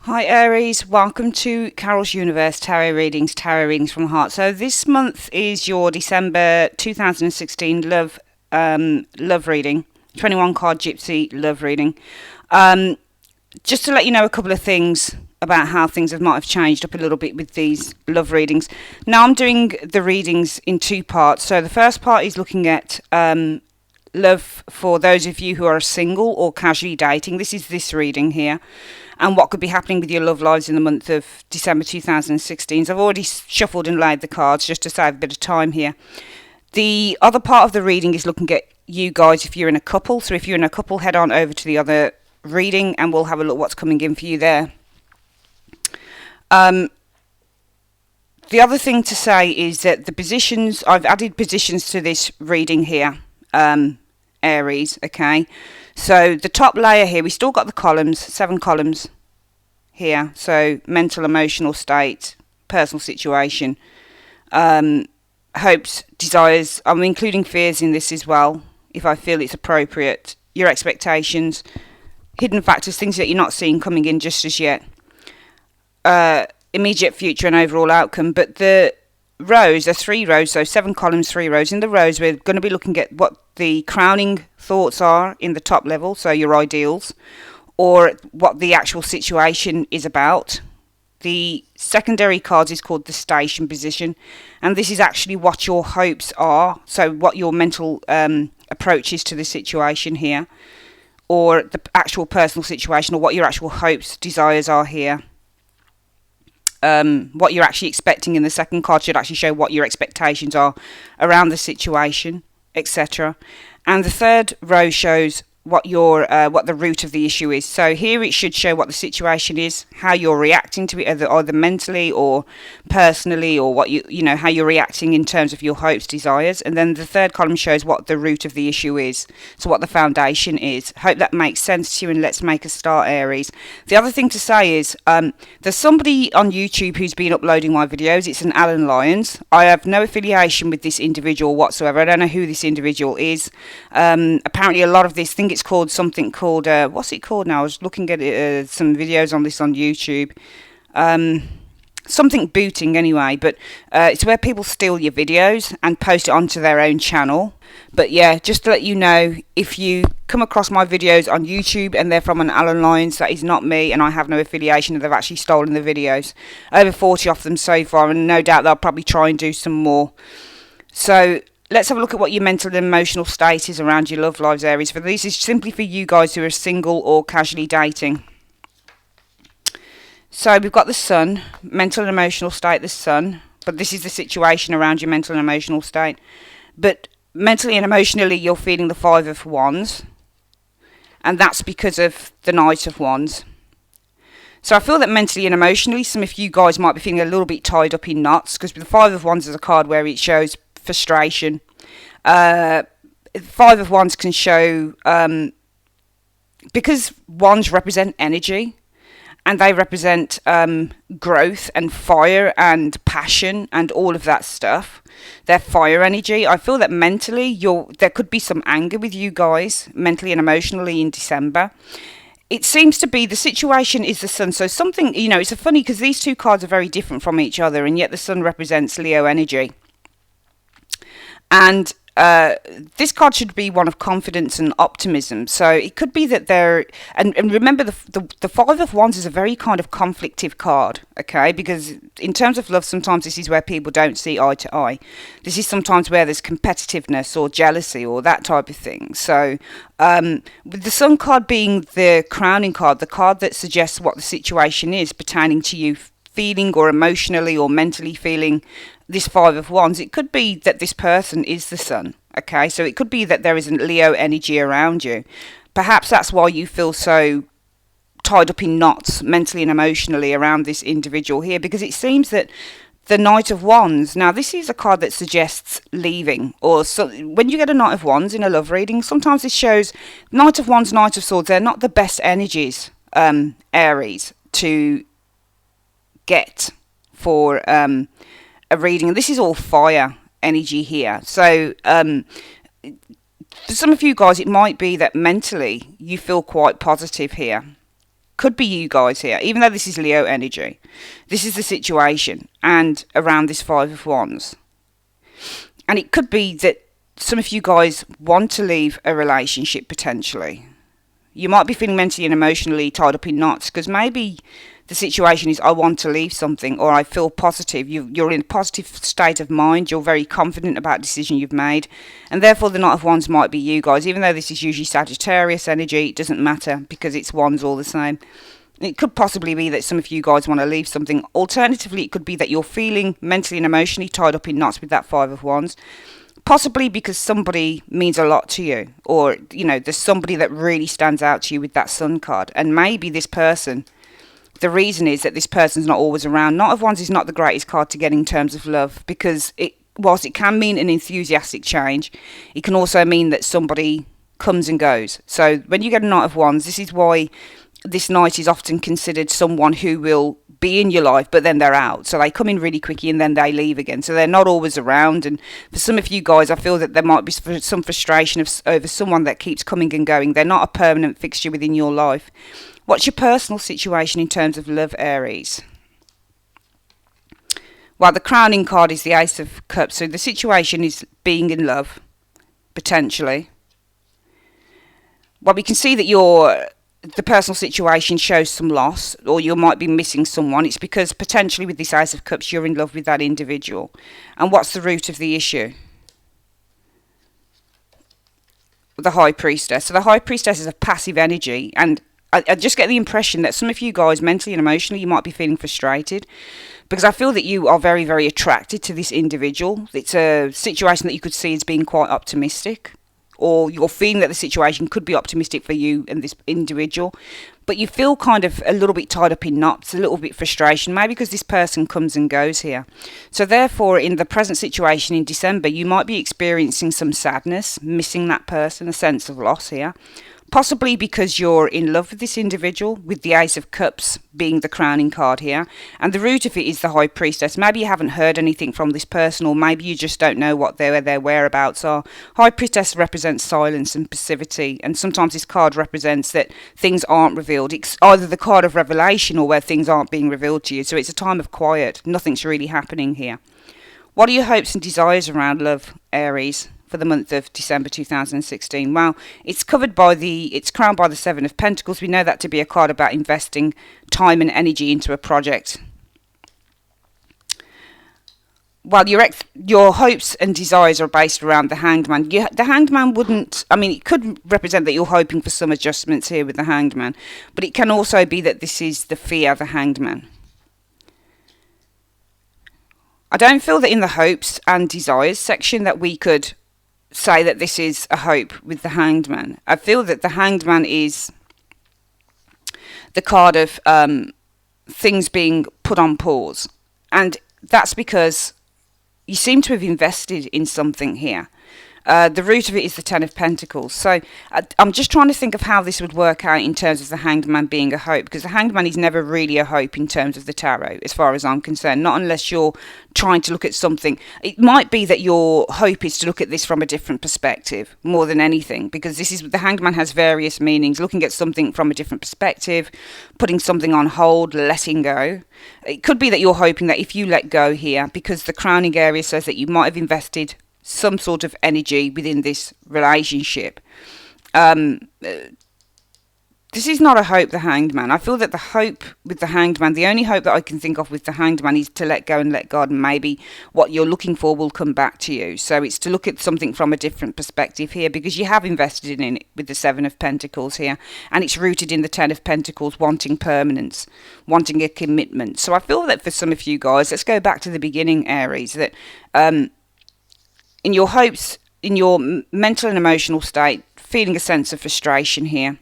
Hi Aries, welcome to Carol's Universe Tarot Readings from the Heart. So this month is your December 2016 love reading, 21 card Gypsy love reading. Just to let you know a couple of things about how things might have changed up a little bit with these love readings. Now I'm doing the readings in two parts. So the first part is looking at love for those of you who are single or casually dating. This is this reading here, and what could be happening with your love lives in the month of December 2016. So I've already shuffled and laid the cards just to save a bit of time here. The other part of the reading is looking at you guys if you're in a couple. So if you're in a couple, head on over to the other reading and we'll have a look what's coming in for you there. The other thing to say is that the positions, I've added positions to this reading here, Aries, okay? So the top layer here, we still got the columns, 7 columns here. So mental, emotional state, personal situation, hopes, desires. I'm including fears in this as well, if I feel it's appropriate. Your expectations, hidden factors, things that you're not seeing coming in just as yet. Immediate future and overall outcome. But the rows are 3 rows, so 7 columns, 3 rows. In the rows, we're going to be looking at what the crowning thoughts are in the top level, so your ideals, or what the actual situation is about. The secondary cards is called the station position, and this is actually what your hopes are, so what your mental approach is to the situation here, or the actual personal situation, or what your actual hopes, desires are here. What you're actually expecting in the second card should actually show what your expectations are around the situation, etc. And the third row shows what the root of the issue is. So here it should show what the situation is, how you're reacting to it, either mentally or personally, or what you know how you're reacting in terms of your hopes, desires. And then the third column shows what the root of the issue is, so what the foundation is. Hope that makes sense to you, and let's make a start, Aries. The other thing to say is there's somebody on YouTube who's been uploading my videos. It's an Alan Lyons. I have no affiliation with this individual whatsoever. I don't know who this individual is. Apparently a lot of this thing, it's called something called what's it called now? I was looking at some videos on this on YouTube. Something booting anyway, but it's where people steal your videos and post it onto their own channel. But yeah, just to let you know, if you come across my videos on YouTube and they're from an Alan Lyons, that is not me, and I have no affiliation. They've actually stolen the videos, over 40 of them so far, and no doubt they'll probably try and do some more. So let's have a look at what your mental and emotional state is around your love lives, Aries. For this is simply for you guys who are single or casually dating. So we've got the Sun, mental and emotional state, the Sun. But this is the situation around your mental and emotional state. But mentally and emotionally, you're feeling the 5 of Wands. And that's because of the Knight of Wands. So I feel that mentally and emotionally, some of you guys might be feeling a little bit tied up in knots, because the 5 of Wands is a card where it shows frustration. 5 of Wands can show, because Wands represent energy, and they represent growth and fire and passion and all of that stuff. They're fire energy. I feel that mentally, there could be some anger with you guys, mentally and emotionally, in December. It seems to be the situation is the Sun. So something, it's a funny, because these two cards are very different from each other, and yet the Sun represents Leo energy. And this card should be one of confidence and optimism. So it could be that and remember the 5 of Wands is a very kind of conflictive card, okay? Because in terms of love, sometimes this is where people don't see eye to eye. This is sometimes where there's competitiveness or jealousy or that type of thing. So with the Sun card being the crowning card, the card that suggests what the situation is pertaining to you feeling or emotionally or mentally feeling this 5 of Wands, it could be that this person is the Sun, okay? So it could be that there is a Leo energy around you. Perhaps that's why you feel so tied up in knots mentally and emotionally around this individual here, because it seems that the Knight of Wands, now this is a card that suggests leaving, or so, when you get a Knight of Wands in a love reading, sometimes this shows Knight of Wands, Knight of Swords, they're not the best energies, Aries, to get for a reading. And this is all fire energy here. So for some of you guys, it might be that mentally you feel quite positive here. could be you guys here, even though this is Leo energy. This is the situation, and around this Five of Wands. And it could be that some of you guys want to leave a relationship potentially. You might be feeling mentally and emotionally tied up in knots because maybe the situation is I want to leave something, or I feel positive. You're in a positive state of mind. You're very confident about the decision you've made. And therefore the Knight of Wands might be you guys. Even though this is usually Sagittarius energy, it doesn't matter because it's Wands all the same. It could possibly be that some of you guys want to leave something. Alternatively, it could be that you're feeling mentally and emotionally tied up in knots with that Five of Wands. Possibly because somebody means a lot to you, or, there's somebody that really stands out to you with that Sun card. And maybe this person, the reason is that this person's not always around. Knight of Wands is not the greatest card to get in terms of love, because whilst it can mean an enthusiastic change, it can also mean that somebody comes and goes. So when you get a Knight of Wands, this is why this knight is often considered someone who will be in your life, but then they're out. So they come in really quickly and then they leave again. So they're not always around. And for some of you guys, I feel that there might be some frustration over someone that keeps coming and going. They're not a permanent fixture within your life. What's your personal situation in terms of love, Aries? Well, the crowning card is the Ace of Cups. So the situation is being in love, potentially. Well, we can see that the personal situation shows some loss, or you might be missing someone. It's because potentially with this Ace of Cups you're in love with that individual. And what's the root of the issue? The High Priestess. So the High Priestess is a passive energy, and I just get the impression that some of you guys mentally and emotionally you might be feeling frustrated, because I feel that you are very, very attracted to this individual. It's a situation that you could see as being quite optimistic, or you're feeling that the situation could be optimistic for you and this individual, but you feel kind of a little bit tied up in knots, a little bit frustration, maybe because this person comes and goes here. So therefore, in the present situation in December, you might be experiencing some sadness, missing that person, a sense of loss here. Possibly because you're in love with this individual, with the Ace of Cups being the crowning card here. And the root of it is the High Priestess. Maybe you haven't heard anything from this person, or maybe you just don't know what their whereabouts are. High Priestess represents silence and passivity. And sometimes this card represents that things aren't revealed. It's either the card of revelation or where things aren't being revealed to you. So it's a time of quiet. Nothing's really happening here. What are your hopes and desires around love, Aries, for the month of December 2016? Well, it's crowned by the Seven of Pentacles. We know that to be a card about investing time and energy into a project. Well, your hopes and desires are based around the Hanged Man. The Hanged Man it could represent that you're hoping for some adjustments here with the Hanged Man, but it can also be that this is the fear of the Hanged Man. I don't feel that in the hopes and desires section that we could say that this is a hope with the Hanged Man. I feel that the Hanged Man is the card of things being put on pause, and that's because you seem to have invested in something here. The root of it is the Ten of Pentacles. So I'm just trying to think of how this would work out in terms of the Hanged Man being a hope, because the Hanged Man is never really a hope in terms of the tarot, as far as I'm concerned, not unless you're trying to look at something. It might be that your hope is to look at this from a different perspective more than anything, because the Hanged Man has various meanings, looking at something from a different perspective, putting something on hold, letting go. It could be that you're hoping that if you let go here, because the crowning area says that you might have invested some sort of energy within this relationship. This is not a hope, the Hanged Man. I feel that the hope with the Hanged Man, the only hope that I can think of with the Hanged Man is to let go and let God, and maybe what you're looking for will come back to you. So it's to look at something from a different perspective here, because you have invested in it with the Seven of Pentacles here, and it's rooted in the Ten of Pentacles, wanting permanence, wanting a commitment. So I feel that for some of you guys, let's go back to the beginning, Aries, that in your hopes, in your mental and emotional state, feeling a sense of frustration here.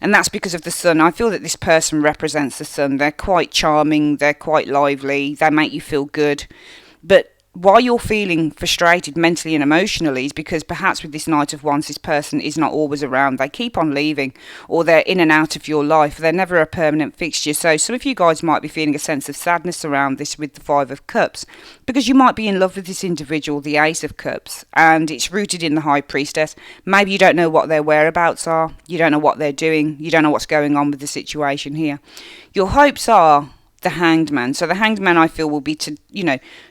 And that's because of the Sun. I feel that this person represents the Sun. They're quite charming, they're quite lively, they make you feel good. But why you're feeling frustrated mentally and emotionally is because perhaps with this Knight of Wands, this person is not always around. They keep on leaving, or they're in and out of your life. They're never a permanent fixture. So some of you guys might be feeling a sense of sadness around this with the Five of Cups, because you might be in love with this individual, the Ace of Cups, and it's rooted in the High Priestess. Maybe you don't know what their whereabouts are. You don't know what they're doing. You don't know what's going on with the situation here. Your hopes are the Hanged Man. So the Hanged Man, I feel, will be to,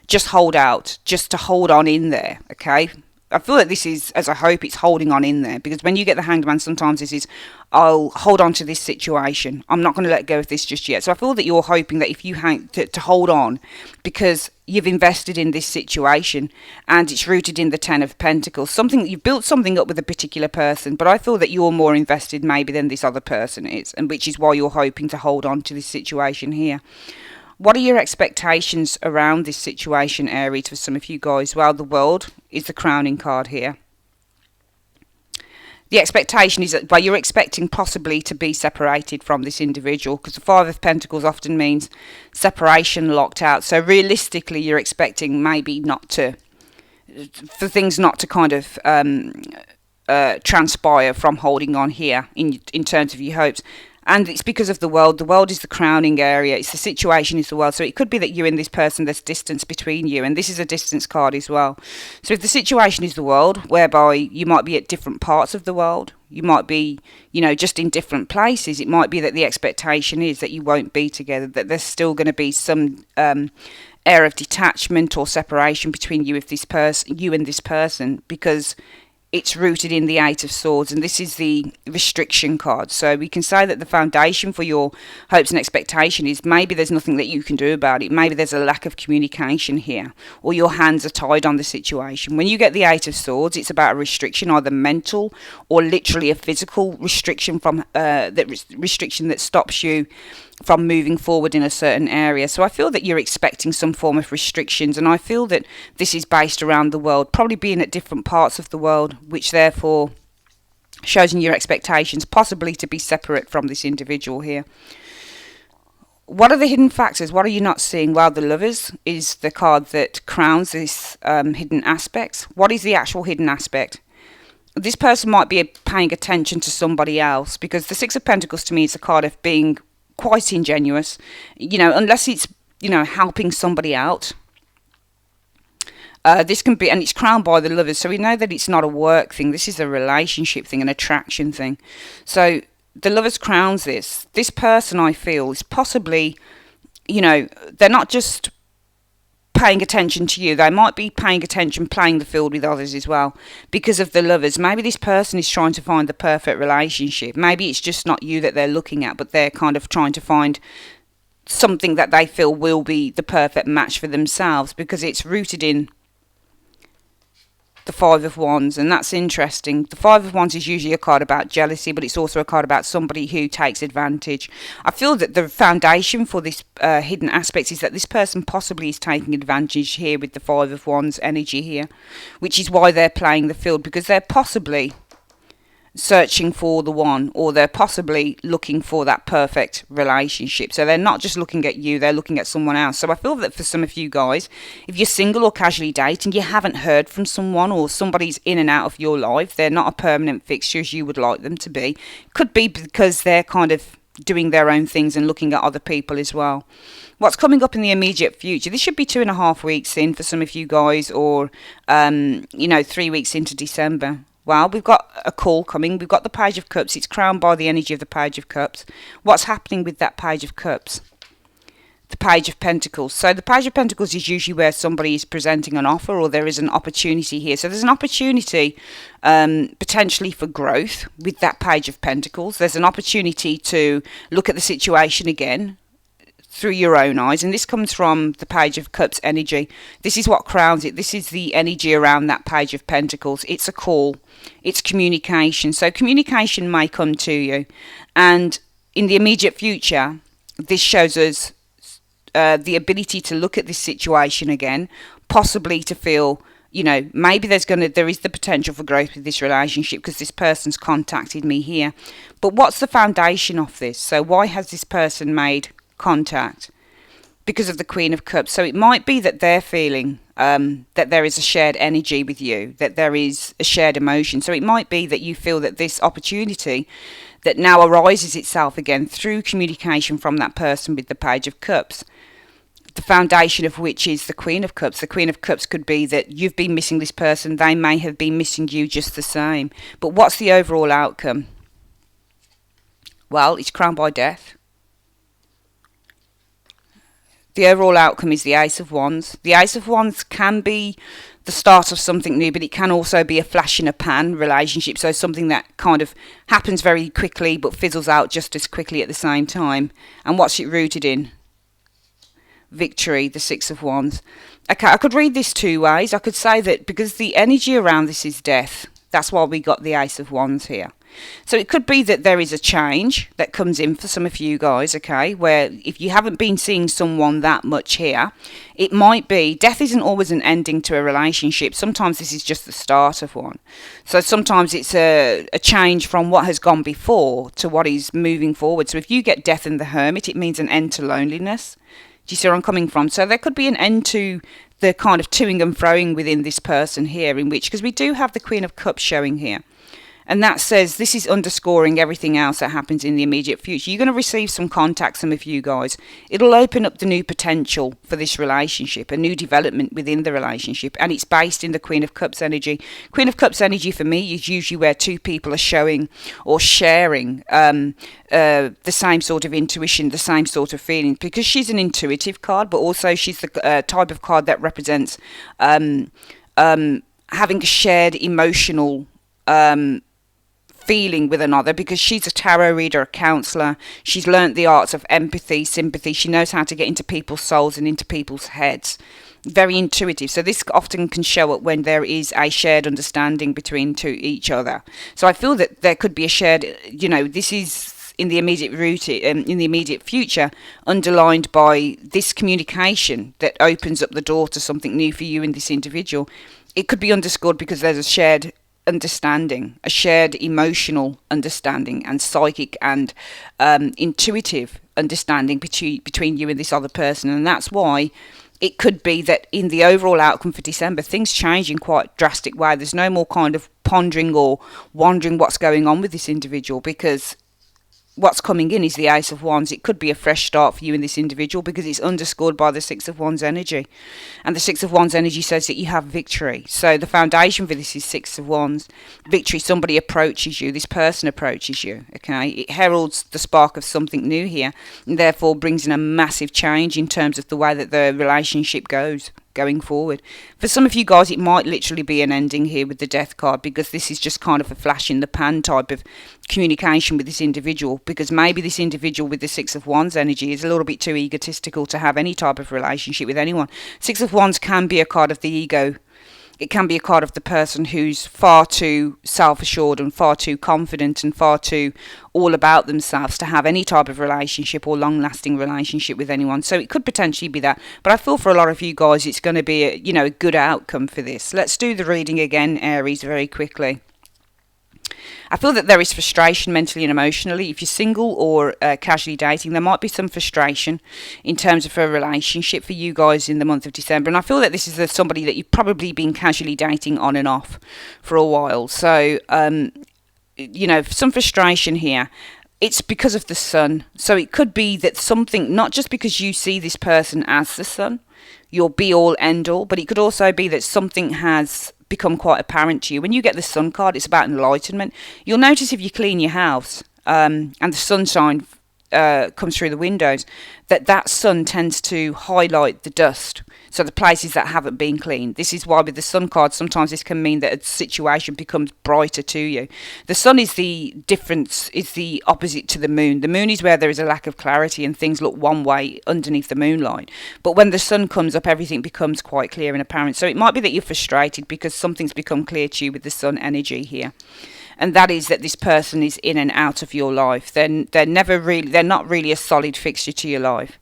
just hold out, just to hold on in there, okay? I feel that this is, as I hope, it's holding on in there, because when you get the Hanged Man, sometimes this is, I'll hold on to this situation. I'm not going to let go of this just yet. So I feel that you're hoping that if you to hold on, because you've invested in this situation and it's rooted in the Ten of Pentacles. You've built something up with a particular person, but I feel that you're more invested maybe than this other person is, and which is why you're hoping to hold on to this situation here. What are your expectations around this situation, Aries, for some of you guys? Well, the World is the crowning card here. The expectation is that, well, you're expecting possibly to be separated from this individual, because the Five of Pentacles often means separation, locked out. So realistically, you're expecting maybe for things not to kind of transpire from holding on here in terms of your hopes. And it's because of the World. The World is the crowning area. It's the situation is the World. So it could be that you and this person, there's distance between you. And this is a distance card as well. So if the situation is the World, whereby you might be at different parts of the world, you might be, just in different places. It might be that the expectation is that you won't be together, that there's still going to be some air of detachment or separation between you and this person, because it's rooted in the Eight of Swords, and this is the restriction card. So we can say that the foundation for your hopes and expectation is maybe there's nothing that you can do about it. Maybe there's a lack of communication here, or your hands are tied on the situation. When you get the Eight of Swords, it's about a restriction, either mental or literally a physical restriction from restriction that stops you from moving forward in a certain area. So I feel that you're expecting some form of restrictions, and I feel that this is based around the world, probably being at different parts of the world, which therefore shows in your expectations possibly to be separate from this individual here. What are the hidden factors? What are you not seeing? Well, the Lovers is the card that crowns this hidden aspects. What is the actual hidden aspect? This person might be paying attention to somebody else, because the Six of Pentacles to me is a card of being quite ingenuous, unless it's, helping somebody out. This can be, and it's crowned by the Lovers, so we know that it's not a work thing. This is a relationship thing, an attraction thing. So the Lovers crowns this. This person, I feel, is possibly, they're not just paying attention to you. They might be paying attention, playing the field with others as well, because of the Lovers. Maybe this person is trying to find the perfect relationship. Maybe it's just not you that they're looking at, but they're kind of trying to find something that they feel will be the perfect match for themselves, because it's rooted in the Five of Wands, and that's interesting. The Five of Wands is usually a card about jealousy, but it's also a card about somebody who takes advantage. I feel that the foundation for this hidden aspect is that this person possibly is taking advantage here with the Five of Wands energy here, which is why they're playing the field, because they're possibly searching for the one, or they're possibly looking for that perfect relationship. So they're not just looking at you, they're looking at someone else. So I feel that for some of you guys, if you're single or casually dating, you haven't heard from someone, or somebody's in and out of your life, they're not a permanent fixture as you would like them to be. Could be because they're kind of doing their own things and looking at other people as well. What's coming up in the immediate future? This should be 2.5 weeks in for some of you guys, or 3 weeks into December. Well, we've got a call coming. We've got the Page of Cups. It's crowned by the energy of the Page of Cups. What's happening with that Page of Cups? The Page of Pentacles. So the Page of Pentacles is usually where somebody is presenting an offer, or there is an opportunity here. So there's an opportunity potentially for growth with that Page of Pentacles. There's an opportunity to look at the situation again through your own eyes, and this comes from the Page of Cups energy. This is what crowns it. This is the energy around that Page of Pentacles. It's a call, it's communication. So communication may come to you, and in the immediate future, this shows us the ability to look at this situation again, possibly to feel, maybe there is the potential for growth with this relationship, because this person's contacted me here. But what's the foundation of this? So why has this person made contact? because of the Queen of Cups. So it might be that they're feeling that there is a shared energy with you, that there is a shared emotion. So it might be that you feel that this opportunity that now arises itself again through communication from that person with the Page of Cups, the foundation of which is the Queen of Cups. The Queen of Cups could be that you've been missing this person, they may have been missing you just the same. But what's the overall outcome? Well, it's crowned by death. The overall outcome is the Ace of Wands. The Ace of Wands can be the start of something new, but it can also be a flash in a pan relationship. So something that kind of happens very quickly but fizzles out just as quickly at the same time. And what's it rooted in? Victory, the Six of Wands. Okay, I could read this two ways. I could say that because the energy around this is death, that's why we got the Ace of Wands here. So it could be that there is a change that comes in for some of you guys, okay, where if you haven't been seeing someone that much here, it might be, death isn't always an ending to a relationship. Sometimes this is just the start of one. So sometimes it's a change from what has gone before to what is moving forward. So if you get Death and the Hermit, it means an end to loneliness. Do you see where I'm coming from? So there could be an end to the kind of toing and froing within this person here, in which, because we do have the Queen of Cups showing here. And that says this is underscoring everything else that happens in the immediate future. You're going to receive some contacts, some of you guys. It'll open up the new potential for this relationship, a new development within the relationship. And it's based in the Queen of Cups energy. Queen of Cups energy for me is usually where two people are showing or sharing the same sort of intuition, the same sort of feeling. Because she's an intuitive card, but also she's the type of card that represents having a shared emotional feeling with another, because she's a tarot reader, a counsellor. She's learnt the arts of empathy, sympathy. She knows how to get into people's souls and into people's heads. Very intuitive. So this often can show up when there is a shared understanding between each other. So I feel that there could be a shared, this is in the immediate in the immediate future, underlined by this communication that opens up the door to something new for you and this individual. It could be underscored because there's a shared understanding, a shared emotional understanding and psychic and intuitive understanding between you and this other person. And that's why it could be that in the overall outcome for December, things change in quite a drastic way. There's no more kind of pondering or wondering what's going on with this individual, because what's coming in is the Ace of Wands. It could be a fresh start for you and this individual because it's underscored by the Six of Wands energy. And the Six of Wands energy says that you have victory. So the foundation for this is Six of Wands. Victory, somebody approaches you, this person approaches you, okay? It heralds the spark of something new here, and therefore brings in a massive change in terms of the way that the relationship goes going forward. For some of you guys, it might literally be an ending here with the Death card, because this is just kind of a flash in the pan type of communication with this individual, because maybe this individual with the Six of Wands energy is a little bit too egotistical to have any type of relationship with anyone. Six of Wands can be a card of the ego. It can be a card of the person who's far too self-assured and far too confident and far too all about themselves to have any type of relationship or long-lasting relationship with anyone. So it could potentially be that. But I feel for a lot of you guys, it's going to be a good outcome for this. Let's do the reading again, Aries, very quickly. I feel that there is frustration mentally and emotionally. If you're single or casually dating, there might be some frustration in terms of a relationship for you guys in the month of December. And I feel that this is somebody that you've probably been casually dating on and off for a while. So, some frustration here. It's because of the sun. So it could be that something, not just because you see this person as the sun, your be-all, end-all, but it could also be that something has become quite apparent to you. When you get the sun card, it's about enlightenment. You'll notice if you clean your house and the sunshine comes through the windows, that sun tends to highlight the dust, so the places that haven't been cleaned. This is why with the sun card, sometimes this can mean that a situation becomes brighter to you. The sun is the difference, is the opposite to the moon. The moon is where there is a lack of clarity and things look one way underneath the moonlight. But when the sun comes up, everything becomes quite clear and apparent. So it might be that you're frustrated because something's become clear to you with the sun energy here. And that is that this person is in and out of your life. They're not really a solid fixture to your life,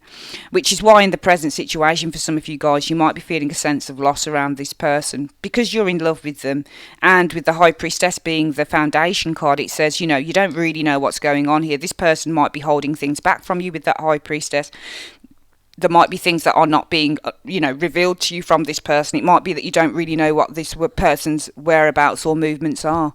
which is why in the present situation for some of you guys, you might be feeling a sense of loss around this person because you're in love with them. And with the High Priestess being the foundation card, it says, you don't really know what's going on here. This person might be holding things back from you with that High Priestess. there might be things that are not being, revealed to you from this person. It might be that you don't really know what this person's whereabouts or movements are.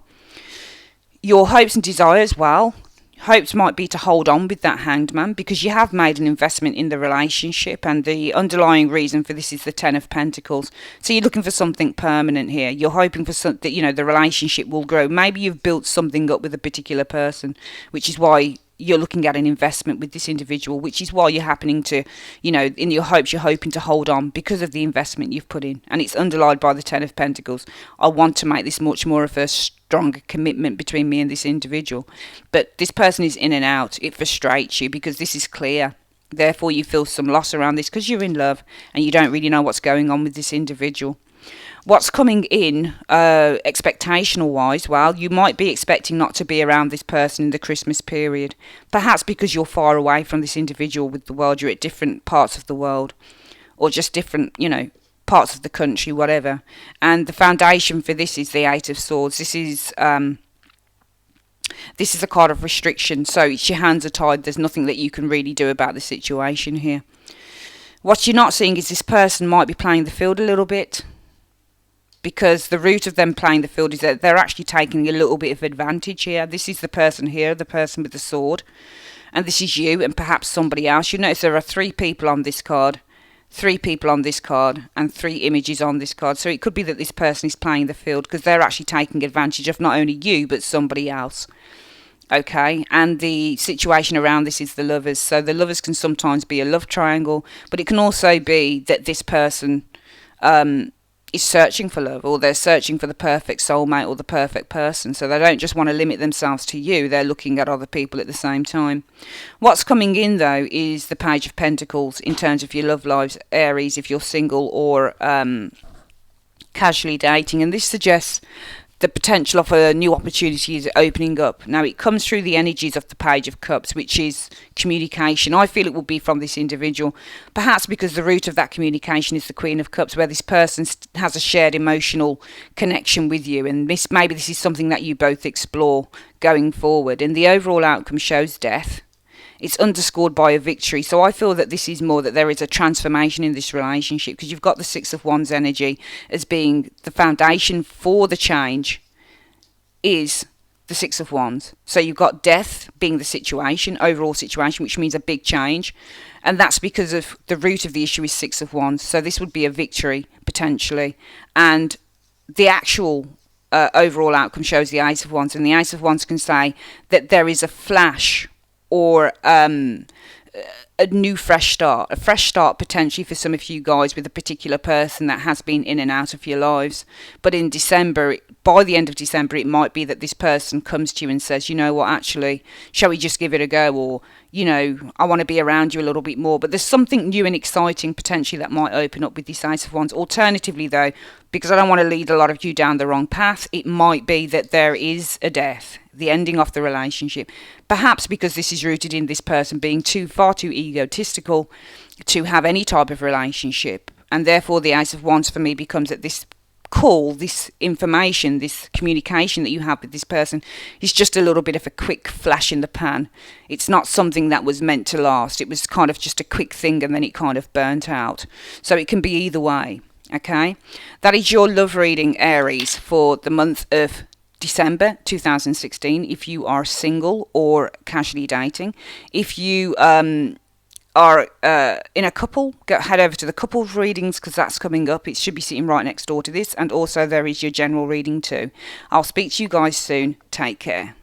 Your hopes and desires, well, hopes might be to hold on with that Hanged Man because you have made an investment in the relationship, and the underlying reason for this is the Ten of Pentacles. So you're looking for something permanent here. You're hoping for something, the relationship will grow. Maybe you've built something up with a particular person, which is why you're looking at an investment with this individual, which is why you're happening to, in your hopes, you're hoping to hold on because of the investment you've put in. And it's underlined by the Ten of Pentacles. I want to make this much more of a stronger commitment between me and this individual. But this person is in and out. It frustrates you because this is clear. Therefore, you feel some loss around this because you're in love and you don't really know what's going on with this individual. What's coming in, expectational wise, well, you might be expecting not to be around this person in the Christmas period. Perhaps because you're far away from this individual with the world. You're at different parts of the world, or just different, parts of the country, whatever. And the foundation for this is the Eight of Swords. This is a card of restriction. So it's your hands are tied. There's nothing that you can really do about the situation here. What you're not seeing is this person might be playing the field a little bit, because the root of them playing the field is that they're actually taking a little bit of advantage here. This is the person here, the person with the sword. And this is you and perhaps somebody else. You notice there are 3 people on this card, 3 people on this card, and 3 images on this card. So it could be that this person is playing the field because they're actually taking advantage of not only you, but somebody else. Okay, and the situation around this is the lovers. So the lovers can sometimes be a love triangle, but it can also be that this person is searching for love, or they're searching for the perfect soulmate or the perfect person. So they don't just want to limit themselves to you, they're looking at other people at the same time. What's coming in though is the Page of Pentacles in terms of your love lives, Aries, if you're single or casually dating, and this suggests the potential of a new opportunity is opening up. Now it comes through the energies of the Page of Cups, which is communication. I feel it will be from this individual, perhaps because the root of that communication is the Queen of Cups, where this person has a shared emotional connection with you, and maybe this is something that you both explore going forward. And the overall outcome shows death. It's underscored by a victory. So I feel that this is more that there is a transformation in this relationship, because you've got the Six of Wands energy as being the foundation for the change is the Six of Wands. So you've got death being the situation, overall situation, which means a big change. And that's because of the root of the issue is Six of Wands. So this would be a victory potentially. And the actual overall outcome shows the Ace of Wands. And the Ace of Wands can say that there is a flash or a new fresh start, a fresh start potentially for some of you guys with a particular person that has been in and out of your lives. But in December, by the end of December, it might be that this person comes to you and says, you know what, actually, shall we just give it a go? Or, I want to be around you a little bit more. But there's something new and exciting potentially that might open up with this Ace of Wands. Alternatively, though, because I don't want to lead a lot of you down the wrong path, it might be that there is a death, the ending of the relationship. Perhaps because this is rooted in this person being far too egotistical to have any type of relationship. And therefore the Ace of Wands for me becomes that this call, this information, this communication that you have with this person is just a little bit of a quick flash in the pan. It's not something that was meant to last. It was kind of just a quick thing and then it kind of burnt out. So it can be either way. Okay, that is your love reading, Aries, for the month of December 2016, if you are single or casually dating. If you are in a couple, head over to the couples readings, because that's coming up. It should be sitting right next door to this. And also there is your general reading too. I'll speak to you guys soon. Take care.